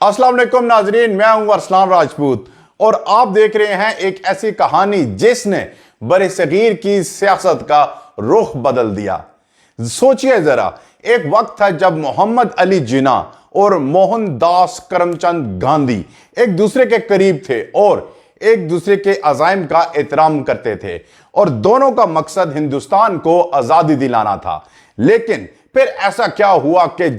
अस्सलाम वालेकुम नाजरीन, मैं हूं अरसलान राजपूत और आप देख रहे हैं एक ऐसी कहानी जिसने बरसगीर की सियासत का रुख बदल दिया। सोचिए जरा, एक वक्त था जब मोहम्मद अली जिन्ना और मोहनदास करमचंद गांधी एक दूसरे के करीब थे और एक दूसरे के अज़ाइम का एहतराम करते थे और दोनों का मकसद हिंदुस्तान को आजादी दिलाना था। लेकिन फिर ऐसा क्या हुआ कि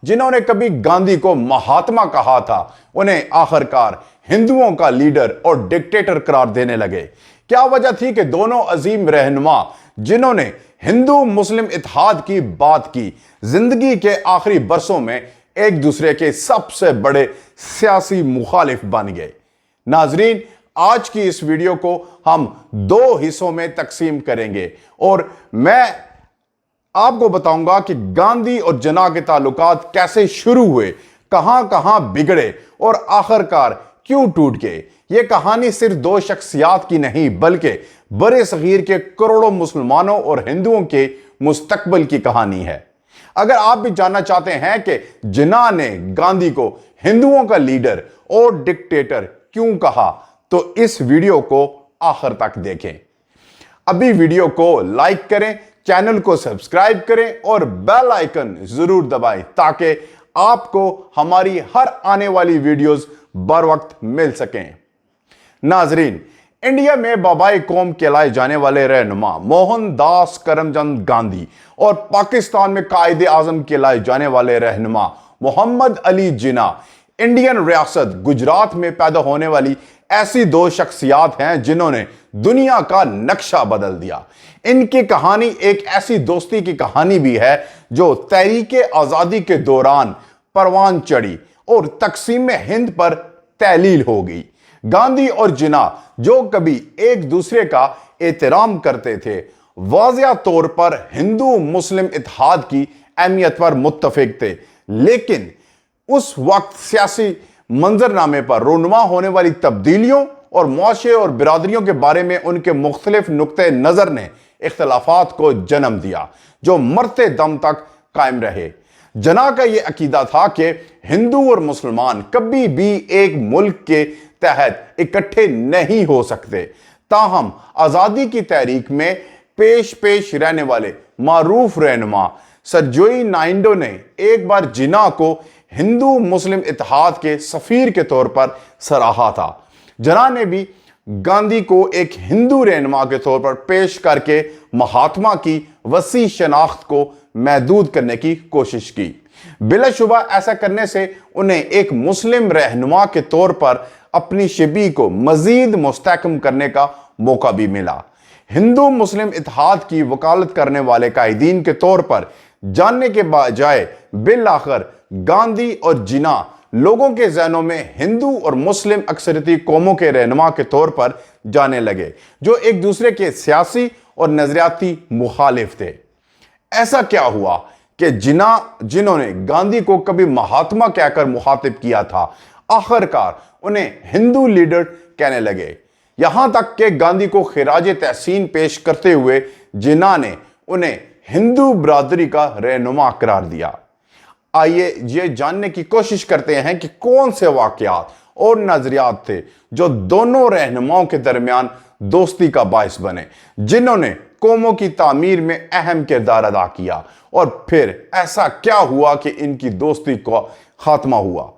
जिन्होंने कभी गांधी को महात्मा कहा था, उन्हें आखिरकार हिंदुओं का लीडर और डिक्टेटर करार देने लगे। क्या वजह थी कि दोनों अजीम रहनुमा जिन्होंने हिंदू मुस्लिम इत्तेहाद की बात की, जिंदगी के आखिरी बरसों में एक दूसरे के सबसे बड़े सियासी मुखालिफ बन गए। नाजरीन, आज की इस वीडियो को हम दो हिस्सों में तकसीम करेंगे और मैं आपको बताऊंगा कि गांधी और जिन्ना के ताल्लुकात कैसे शुरू हुए, कहां बिगड़े और आखिरकार क्यों टूट गए। यह कहानी सिर्फ दो शख्सियात की नहीं बल्कि बड़े सगीर के करोड़ों मुसलमानों और हिंदुओं के मुस्तकबिल की कहानी है। अगर आप भी जानना चाहते हैं कि जिन्ना ने गांधी को हिंदुओं का लीडर और डिक्टेटर क्यों कहा, तो इस वीडियो को आखिर तक देखें। अभी वीडियो को लाइक करें, चैनल को सब्सक्राइब करें और बेल आइकन जरूर दबाएं ताकि आपको हमारी हर आने वाली वीडियोस बर वक्त मिल सकें। नाजरीन, इंडिया में बाबाए कौम कहलाए जाने वाले रहनुमा मोहनदास करमचंद गांधी और पाकिस्तान में कायदे आजम कहलाए जाने वाले रहनुमा मोहम्मद अली जिन्ना इंडियन रियासत गुजरात में पैदा होने वाली ऐसी दो शख्सियात हैं जिन्होंने दुनिया का नक्शा बदल दिया। इनकी कहानी एक ऐसी दोस्ती की कहानी भी है जो तहरीके आजादी के दौरान परवान चढ़ी और तकसीम हिंद पर तहलील हो गई। गांधी और जिन्ना जो कभी एक दूसरे का एहतराम करते थे, वाज़िया तौर पर हिंदू मुस्लिम इत्तेहाद की अहमियत पर मुत्तफिक थे, लेकिन उस वक्त सियासी मंजरनामे पर रोनुमा होने वाली तब्दीलियों और मुआशरे और बिरादरियों के बारे में उनके मुख्तलिफ नुक्ते नजर ने इख्तलाफात को जन्म दिया जो मरते दम तक कायम रहे। जिन्ना का यह अकीदा था कि हिंदू और मुसलमान कभी भी एक मुल्क के तहत इकट्ठे नहीं हो सकते। ताहम आजादी की तहरीक में पेश रहने वाले मारूफ रहनुमा सरजोई नायडू ने एक बार जिन्ना को हिंदू मुस्लिम इत्तेहाद के सफीर के तौर पर सराहा था। जिन्ना ने भी गांधी को एक हिंदू रहनुमा के तौर पर पेश करके महात्मा की वसी शनाख्त को महदूद करने की कोशिश की। बिलाशुबा ऐसा करने से उन्हें एक मुस्लिम रहनुमा के तौर पर अपनी शबी को मजीद मुस्तहकम करने का मौका भी मिला। हिंदू मुस्लिम इत्तेहाद की वकालत करने वाले कायदीन के तौर पर जानने के बजाय बिल आखिर गांधी और जिन्ना लोगों के ज़हनों में हिंदू और मुस्लिम अक्सरियती कौमों के रहनुमा के तौर पर जाने लगे जो एक दूसरे के सियासी और नजरियाती मुखालिफ थे। ऐसा क्या हुआ कि जिन्होंने गांधी को कभी महात्मा कहकर मुखातिब किया था, आखिरकार उन्हें हिंदू लीडर कहने लगे। यहां तक कि गांधी को खिराज तहसीन पेश करते हुए जिन्ना ने उन्हें हिंदू बिरादरी का रहनुमा करार दिया। आइए ये जानने की कोशिश करते हैं कि कौन से वाकयात और नजरियात थे जो दोनों रहनुमाओं के दरमियान दोस्ती का बायस बने, जिन्होंने कौमों की तामीर में अहम किरदार अदा किया, और फिर ऐसा क्या हुआ कि इनकी दोस्ती का खात्मा हुआ।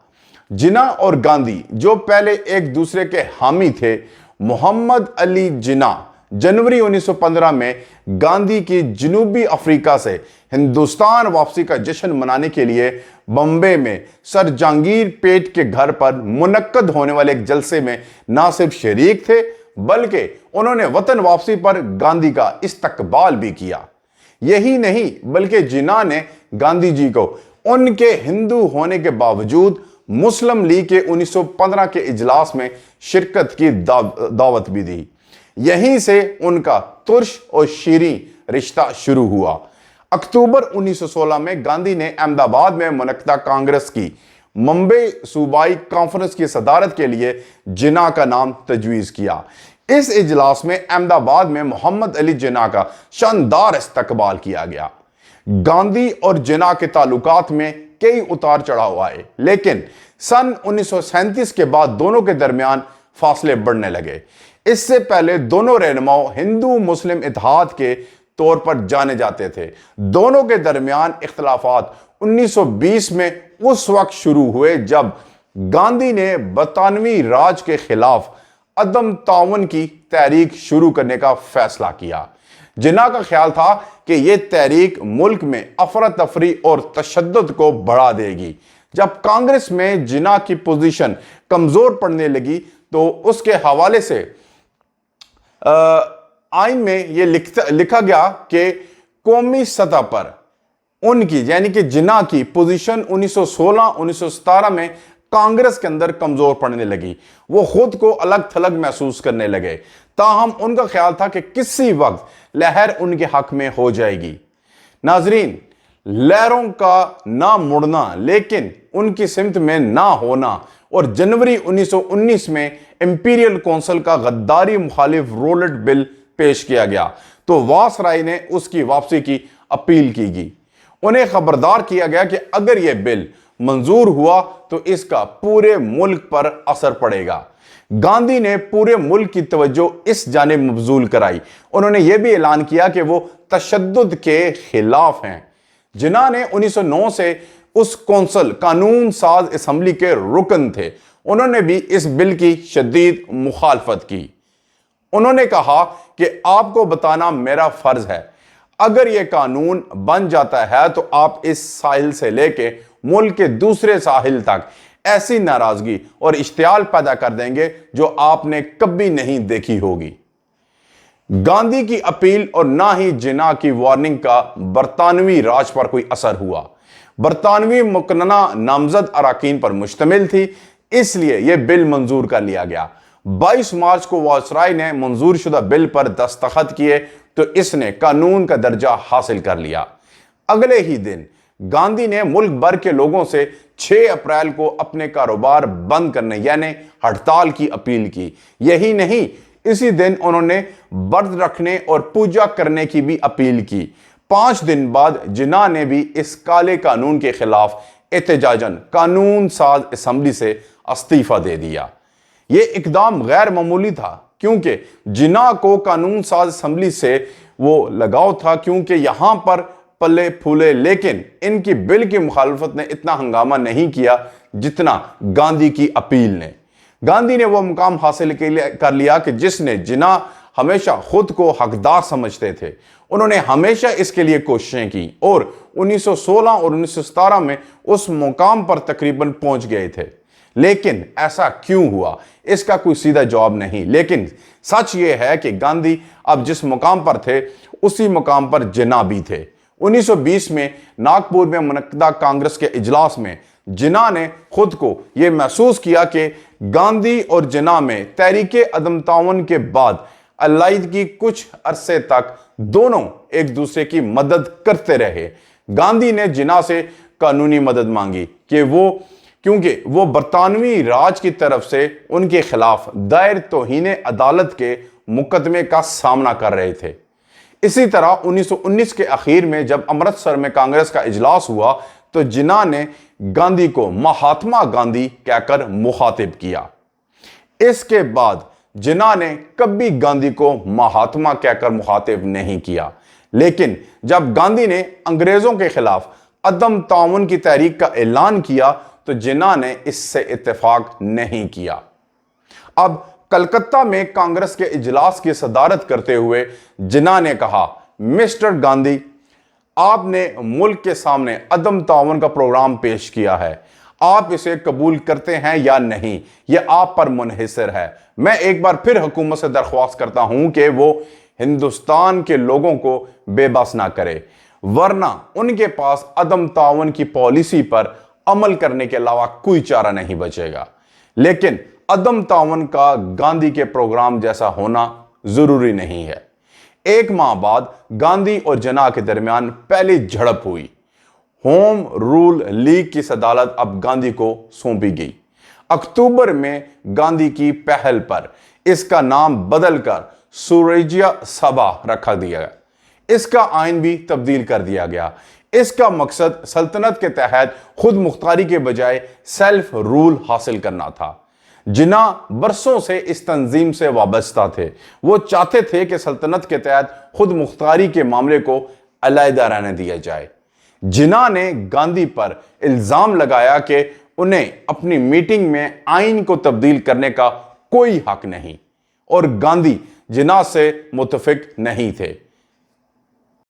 जिन्ना और गांधी जो पहले एक दूसरे के हामी थे, मोहम्मद अली जिन्ना जनवरी 1915 में गांधी की जनूबी अफ्रीका से हिंदुस्तान वापसी का जश्न मनाने के लिए बम्बे में सर जहांगीर पेट के घर पर मुनक्कद होने वाले एक जलसे में न सिर्फ शरीक थे बल्कि उन्होंने वतन वापसी पर गांधी का इस्तकबाल भी किया। यही नहीं बल्कि जिन्ना ने गांधी जी को उनके हिंदू होने के बावजूद मुस्लिम लीग के 1915 के इजलास में शिरकत की दावत भी दी। यहीं से उनका तुर्श और शीरी रिश्ता शुरू हुआ। अक्टूबर 1916 में गांधी ने अहमदाबाद में मुनक्कदा कांग्रेस की मुंबई सूबाई कॉन्फ्रेंस की सदारत के लिए जिन्ना का नाम तजवीज़ किया। इस इजलास में अहमदाबाद में मोहम्मद अली जिन्ना का शानदार इस्तकबाल किया गया। गांधी और जिन्ना के ताल्लुकात में कई उतार चढ़ाव आए, लेकिन सन 1937 के बाद दोनों के दरमियान फासले बढ़ने लगे। इससे पहले दोनों रहनुमाओं हिंदू मुस्लिम इत्तेहाद के तौर पर जाने जाते थे। दोनों के दरमियान इख्तलाफात 1920 में उस वक्त शुरू हुए जब गांधी ने बरतानवी राज के खिलाफ अदम ताउन की तहरीक शुरू करने का फैसला किया। जिन्ना का ख्याल था कि यह तहरीक मुल्क में अफरा तफरी और तशद्दुद को बढ़ा देगी। जब कांग्रेस में जिन्ना की पोजीशन कमजोर पड़ने लगी तो उसके हवाले से आइन में यह लिखा गया कि कौमी सतह पर उनकी यानी कि जिन्ना की पोजीशन 1916-1917 में कांग्रेस के अंदर कमजोर पड़ने लगी। वो खुद को अलग थलग महसूस करने लगे। ताहम उनका ख्याल था कि किसी वक्त लहर उनके हक में हो जाएगी। नाजरीन, लहरों का ना मुड़ना लेकिन उनकी सिमत में ना होना और जनवरी 1919 में इंपीरियल काउंसिल का गद्दारी मुखालिफ रोलेट बिल पेश किया गया तो वायसराय ने उसकी वापसी की अपील की गई। उन्हें खबरदार किया गया कि अगर यह बिल मंजूर हुआ तो इसका पूरे मुल्क पर असर पड़ेगा। गांधी ने पूरे मुल्क की तवज्जो इस जानिब मबजूल कराई। उन्होंने यह भी ऐलान किया कि वो तशद्दुद के खिलाफ हैं। जिन्ना ने 1909 से उस कौंसल कानून साज असम्बली के रुकन थे। उन्होंने भी इस बिल की शदीद मुखालफत की। उन्होंने कहा कि आपको बताना मेरा फर्ज है, अगर यह कानून बन जाता है तो आप इस साहिल से लेके मुल्क के दूसरे साहिल तक ऐसी नाराजगी और इश्तियाल पैदा कर देंगे जो आपने कभी नहीं देखी होगी। गांधी की अपील और ना ही जिन्ना की वार्निंग का बरतानवी राज पर कोई असर हुआ। बरतानवी मुकन्ना नामजद अराकीन पर मुश्तमिल थी, इसलिए यह बिल मंजूर कर लिया गया। 22 मार्च को वायसराय ने मंजूर शुदा बिल पर दस्तखत किए तो इसने कानून का दर्जा हासिल कर लिया। अगले ही दिन गांधी ने मुल्क भर के लोगों से 6 अप्रैल को अपने कारोबार बंद करने यानी हड़ताल की अपील की। यही नहीं, इसी दिन उन्होंने व्रत रखने और पूजा करने की भी अपील की। 5 दिन बाद जिन्ना ने भी इस काले कानून के खिलाफ एहतजाजन कानून साज असम्बली से इस्तीफा दे दिया। यह इकदाम गैर मामूली था क्योंकि जिन्ना को कानून साज असम्बली से वो लगाव था क्योंकि यहां पर पल्ले फूले, लेकिन इनकी बिल की मुखालफत ने इतना हंगामा नहीं किया जितना गांधी की अपील ने। गांधी ने वो मुकाम हासिल कर लिया कि जिसने जिन्ना हमेशा खुद को हकदार समझते थे। उन्होंने हमेशा इसके लिए कोशिशें की और 1916 और 1917 में उस मुकाम पर तकरीबन पहुंच गए थे। लेकिन ऐसा क्यों हुआ, इसका कोई सीधा जवाब नहीं। लेकिन सच ये है कि गांधी अब जिस मुकाम पर थे उसी मुकाम पर जिन्ना भी थे। 1920 में नागपुर में मुनक्किदा कांग्रेस के इजलास में जिन्ना ने खुद को यह महसूस किया कि गांधी और जिन्ना में तहरीके अदम ताउन के बाद अलाइदगी कुछ अरसे तक दोनों एक दूसरे की मदद करते रहे। गांधी ने जिन्ना से कानूनी मदद मांगी क्योंकि वो बरतानवी राज की तरफ से उनके खिलाफ दायर तौहीन अदालत के मुकदमे का सामना कर रहे थे। इसी तरह 1919 के आखिर में जब अमृतसर में कांग्रेस का इजलास हुआ तो जिन्ना ने गांधी को महात्मा गांधी कहकर मुखातिब किया। इसके बाद जिन्ना ने कभी गांधी को महात्मा कहकर मुखातिब नहीं किया। लेकिन जब गांधी ने अंग्रेजों के खिलाफ अदम ताउन की तहरीक का ऐलान किया तो जिन्ना ने इससे इत्तेफाक नहीं किया। अब कलकत्ता में कांग्रेस के इजलास की सदारत करते हुए जिन्ना ने कहा, मिस्टर गांधी, आपने मुल्क के सामने अदम ताउन का प्रोग्राम पेश किया है। आप इसे कबूल करते हैं या नहीं, यह आप पर मुनहसर है। मैं एक बार फिर हुकूमत से दरख्वास्त करता हूं कि वो हिंदुस्तान के लोगों को बेबस ना करे, वरना उनके पास अदम ताउन की पॉलिसी पर अमल करने के अलावा कोई चारा नहीं बचेगा। लेकिन अदम ताउन का गांधी के प्रोग्राम जैसा होना जरूरी नहीं है। 1 माह बाद गांधी और जिन्ना के दरमियान पहली झड़प हुई। होम रूल लीग की सदारत अब गांधी को सौंपी गई। अक्टूबर में गांधी की पहल पर इसका नाम बदलकर सूरजिया सभा रखा दिया गया। इसका आइन भी तब्दील कर दिया गया। اس کا مقصد سلطنت کے تحت خود مختاری کے بجائے سیلف رول حاصل کرنا تھا۔ جناح برسوں سے اس تنظیم سے وابستہ تھے۔ وہ چاہتے تھے کہ سلطنت کے تحت خود مختاری کے معاملے کو علیحدہ رہنے دیا جائے۔ جناح نے گاندھی پر الزام لگایا کہ انہیں اپنی میٹنگ میں آئین کو تبدیل کرنے کا کوئی حق نہیں، اور گاندھی جناح سے متفق نہیں تھے۔